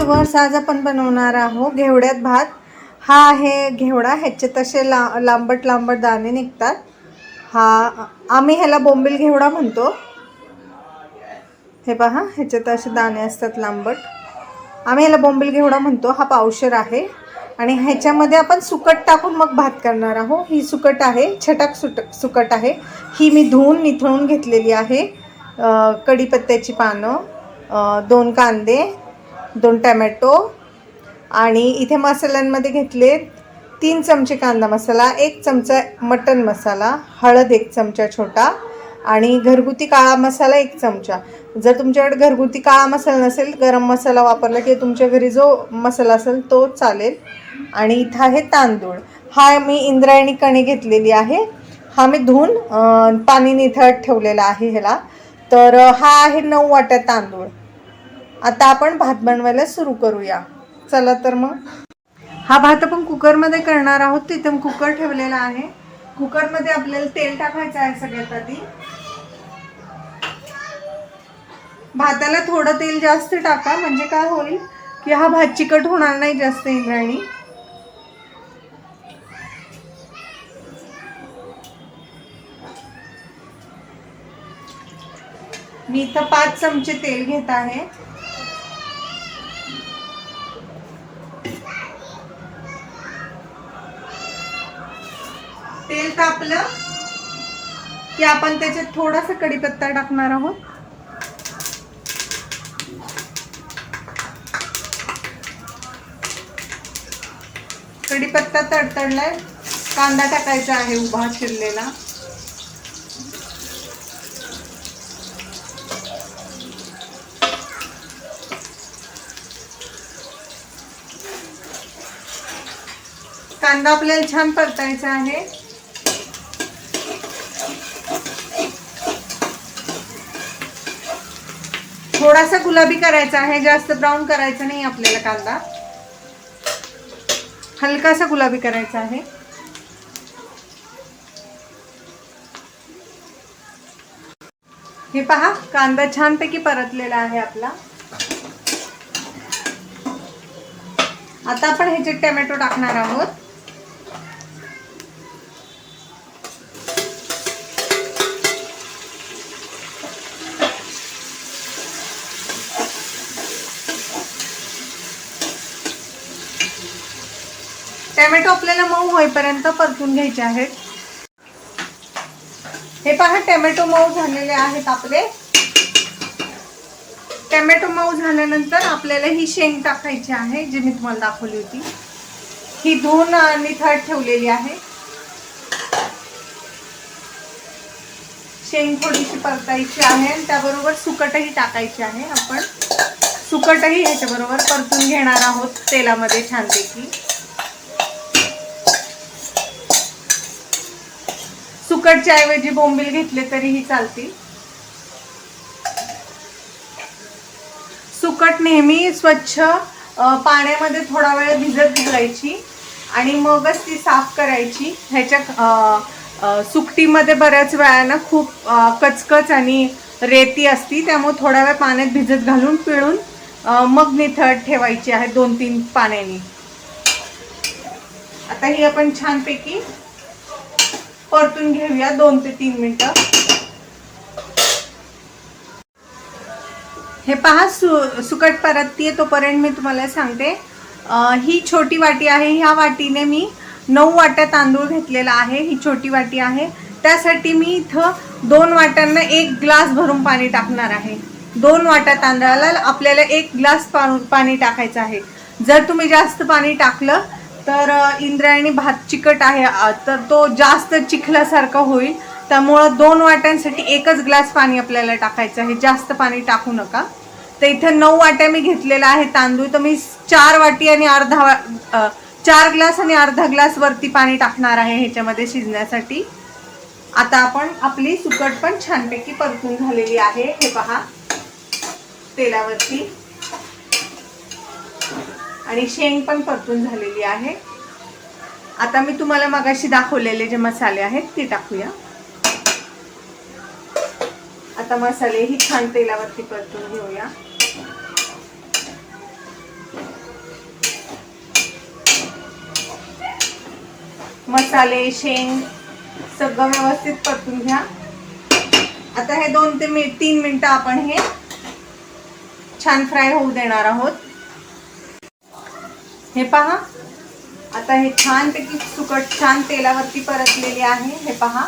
Viewers, आज आपण बनवणार आहोत घेवड्यात भात। हा आहे घेवडा, ह्याचे तसे लांबट लांबट दाणे निघतात। आम्ही ह्याला बोंबील घेवडा म्हणतो। हे पहा, ह्याचे तसे दाणे असतात लांबट, आम्ही ह्याला बोंबील घेवडा म्हणतो। हा पावशेर आहे आणि ह्याच्यामध्ये आपण सुकट टाकून मग भात करणार आहोत। ही सुकट आहे, छटाक सुकट आहे। ही मी धुवून निथळून घेतलेली आहे। कढीपत्त्याची पानं, 2 कांदे, 2 टोमॅटो आणि इथे मसाल्यांमध्ये घेतले 3 चमचे कांदा मसाला, 1 चमचा मटन मसाला, हळद 1 चमचा छोटा आणि घरगुती काळा मसाला 1 चमचा। जर तुमच्याकडे घरगुती काळा मसाला नसेल, गरम मसाला वापरला की तुमच्या घरी जो मसाला असेल तो चालेल। आणि इथं आहे तांदूळ। हा मी इंद्रायणी कणी घेतलेली आहे। हा मी धुवून पाणी निथळत ठेवलेला आहे ह्याला। तर हा आहे 9 वाट्या तांदूळ। आता आपण भात बनवायला सुरू करूया। चला तर मग हा भात आपण कुकरमध्ये करणार आहोत। तिथे कुकर ठेवलेला आहे। कुकरमध्ये आपल्याला तेल टाकायचं आहे सगळ्यात आधी। भाताला थोडं तेल जास्त टाका, म्हणजे काय होईल की हा भात चिकट होणार नाही जास्त इंद्रायणी। मी इथं 5 चमचे तेल घेत आहे। तेल तापलं की आपण त्याच्यात थोडासा कढीपत्ता टाकणार आहोत। कढीपत्ता तडतडलाय, कांदा टाकायचा आहे उभा चिरलेला। कांदा आपल्याला छान परतायचा आहे। थोडासा गुलाबी करायचा आहे, जास्त ब्राऊन करायचा नाही आपल्याला। कांदा हलकासा गुलाबी करायचा आहे। हे पहा, कांदा छानपैकी परतलेला आहे आपला। आता आपण ह्याच्यात टोमॅटो टाकणार आहोत। टोमॅटो आपल्याला मऊ होईपर्यंत परतून घ्यायचे आहेत। हे पहा, टोमॅटो मऊ झालेले आहेत आपले। टोमॅटो मऊ झाल्यानंतर आपल्याला ही शेंग टाकायची आहे, जी मी तुम्हाला दाखवली होती। ही धुवून निथळत ठेवलेली आहे। शेंग थोडीशी परतायची आहे आणि त्याबरोबर सुकटही टाकायची आहे। आपण सुकटही ह्याच्याबरोबर परतून घेणार आहोत तेलामध्ये छानपैकी। सुकटच्या ऐवजी बोंबील घेतले तरीही चालतील। सुकट नेहमी स्वच्छ पाण्यामध्ये थोडा वेळ भिजत घालायची आणि मगच ती साफ करायची। ह्याच्या सुकटीमध्ये बऱ्याच वेळा खूप कचकच आणि रेती असती, त्यामुळे थोडा वेळ पाण्यात भिजत घालून पिळून मग निथळत ठेवायची आहे 2-3 पाण्याने। आता ही आपण छानपैकी परतून घेऊया 2 ते 3 मिनिटं। हे पहा, सुकट परततीये तोपर्यंत मी तुम्हाला सांगते। ही छोटी वाटी आहे, ह्या वाटीने मी 9 वाट्या तांदूळ घेतलेला आहे। ही छोटी वाटी आहे, त्यासाठी मी इथं 2 वाट्यांना 1 ग्लास भरून पाणी टाकणार आहे। 2 वाट्या तांदळाला आपल्याला 1 ग्लास पाणी टाकायचं आहे। जर तुम्ही जास्त पाणी टाकलं तर इंद्रायणी भात चिकट आहे, तर तो जास्त चिखल्यासारखा होईल। त्यामुळे 2 वाट्यांसाठी 1च ग्लास पाणी आपल्याला टाकायचं आहे, जास्त पाणी टाकू नका। तर इथे 9 वाट्या मी घेतलेला आहे तांदूळ, तर मी 4 वाटी आणि 4 ग्लास आणि अर्धा ग्लास वरती पाणी टाकणार आहे ह्याच्यामध्ये शिजण्यासाठी। आता आपण आपली सुकट पण छानपैकी परतून झालेली आहे। हे पहा, तेलावरती आणि शेंग पण परतून झालेली आहे। आता मी तुम्हाला मगाशी दाखवलेले जे मसाले आहेत ते टाकूया। आता मसाले ही छान तेलावरती परतून घेऊया। मसाले, शेंग सगळं व्यवस्थित परतून घ्या. आता हे 2 ते 3 मिनिटं आपण हे छान फ्राय होऊ देणार आहोत. हे पहा, आता हे छानपैकी सुकट छान तेलावरती परतलेली आहे. हे पहा,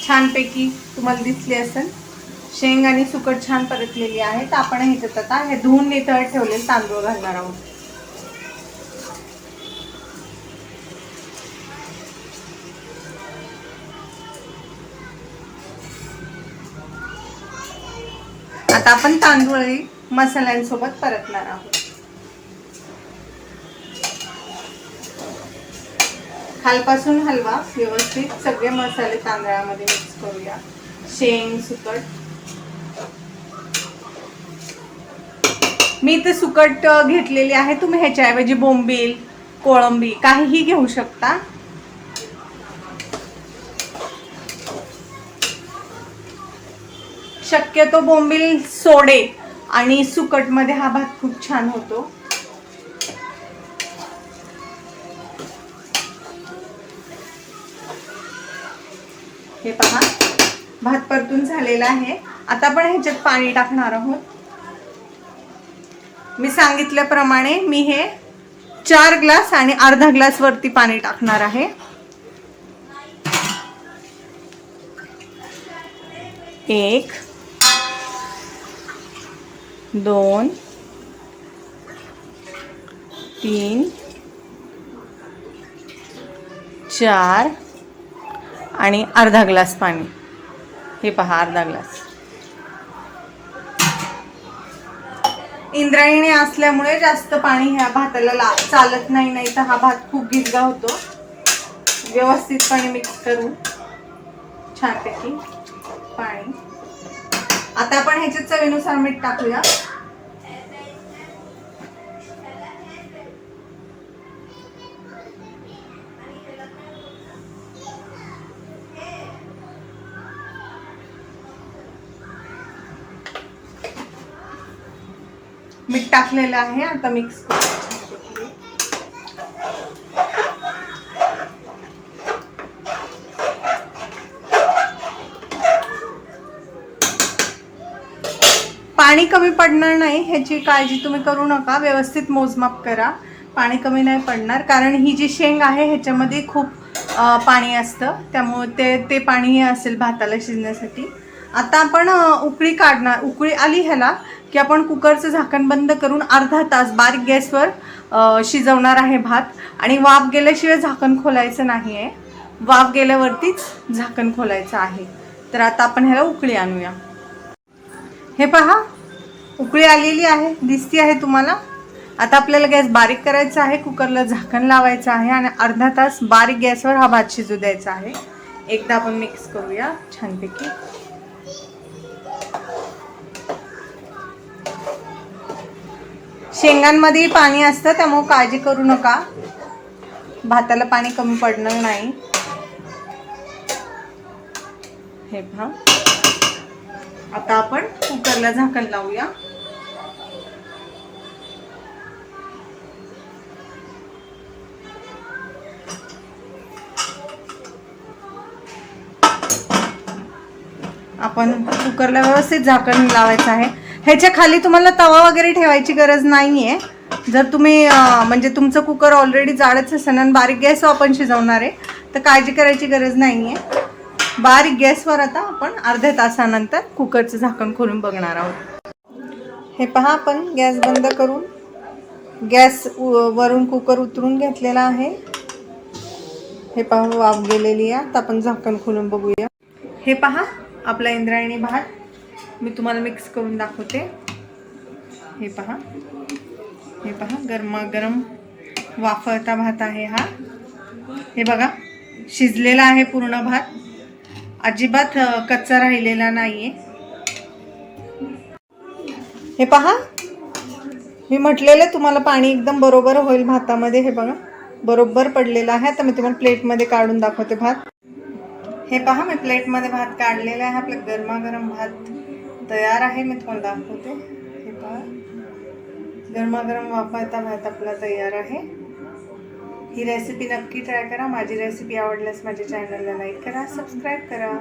छानपैकी तुम्हाला दिसली असेल शेंग आणि सुकट छान परतलेली आहे. तर आपण ह्याच्यात आता हे धुवून नितळत ठेवलेले तांदूळ घालणार आहोत. आता आपण तांदूळ मसाल्यांसोबत परतणार आहोत. खालपासून हलवा व्यवस्थित, सगळे मसाले तांदळामध्ये मिक्स करूया. शेंग, सुकट. मी इथे सुकट घेतलेली आहे. तुम्ही ह्याच्याऐवजी बोंबील, कोळंबी काहीही घेऊ शकता. शक्यतो बोंबील सोडे आणि सुकट मध्ये हा भात खूप छान होतो. हे पहा, भात परतून झालेला आहे. आता आपण ह्याच्यात पाणी टाकणार आहोत. मी सांगितल्याप्रमाणे मी हे 4 ग्लास आणि अर्धा ग्लास वरती पाणी टाकणार आहे. 1 2 3 4 आणि अर्धा ग्लास पाणी. हे पहा, अर्धा ग्लास. इंद्रायणी असल्यामुळे जास्त पाणी ह्या भाताला चालत नाही, नाही तर हा भात खूप गिजगा होतो. व्यवस्थितपणे मिक्स करून छानपैकी पाणी. आता आपण ह्याच्यात चवीनुसार मीठ टाकूया. मीठ टाकलेलं आहे. आता मिक्स करू. पाणी कमी पडणार नाही ह्याची काळजी तुम्ही करू नका. व्यवस्थित मोजमाप करा. पाणी कमी नाही पडणार, कारण ही जी शेंग आहे ह्याच्यामध्ये खूप पाणी असतं. त्यामुळे ते पाणी असेल भाताला शिजण्यासाठी. आता आपण उकळी काढणार. उकळी आली ह्याला की आपण कुकरचं झाकण बंद करून अर्धा तास बारीक गॅसवर शिजवणार आहे भात. आणि वाफ गेल्याशिवाय झाकण खोलायचं नाही आहे. वाफ गेल्यावरतीच झाकण खोलायचं आहे. तर आता आपण ह्याला उकळी आणूया. हे पहा, उकळी आलेली आहे, दिसती आहे तुम्हाला. आता आपल्याला गॅस बारीक करायचा आहे. कुकरला झाकण लावायचं आहे आणि अर्धा तास बारीक गॅसवर हा भात शिजू द्यायचा आहे. एकदा आपण मिक्स करूया छानपैकी. शेंगांमध्ये पाणी असतं, त्यामुळे काळजी करू नका. भाताला पाणी कमी पडणार नाही. हे पहा, आता आपण कुकरला झाकण लावूया. आपण कुकरला व्यवस्थित झाकण लावायचं आहे. ह्याच्या खाली तुम्हाला तवा वगैरे ठेवायची गरज नाहीये. जर तुम्ही म्हणजे तुमचं कुकर ऑलरेडी जाडच असेल आणि बारीक गॅसवर आपण शिजवणार आहे तर काळजी करायची गरज नाहीये. बारीक गॅसवर आता आपण अर्ध्या तासानंतर कुकरचं झाकण खोलून बघणार आहोत. हे पहा, आपण गॅस बंद करून गॅस वरून कुकर उतरून घेतलेला आहे. हे पहा, वाफ गेलेली आहे. आता आपण झाकण खोलून बघूया. हे पहा, आपला इंद्रायणी भात मी तुम्हाला मिक्स करून दाखवते. हे पहा, हे पहा, गरमागरम वाफळता भात आहे हा. हे बघा, शिजलेला आहे पूर्ण भात. अजिबात कच्चा राहिलेला नाहीये. हे पहा, मी म्हटलेलं तुम्हाला पाणी एकदम बरोबर होईल भातामध्ये. हे बघा, बरोबर पडलेला आहे. आता मी तुम्हाला प्लेटमध्ये काढून दाखवते भात. हे पहा, मी प्लेटमध्ये भात काढलेला आहे. आपला गरमागरम भात तयार आहे. मी तुम्हाला दाखवते. हे पहा, गरमागरम वाफळता भात आपला तयार आहे. ही रेसिपी नक्की ट्राय करा. माझी रेसिपी आवडल्यास माझ्या चॅनलला लाईक करा, सबस्क्राईब करा.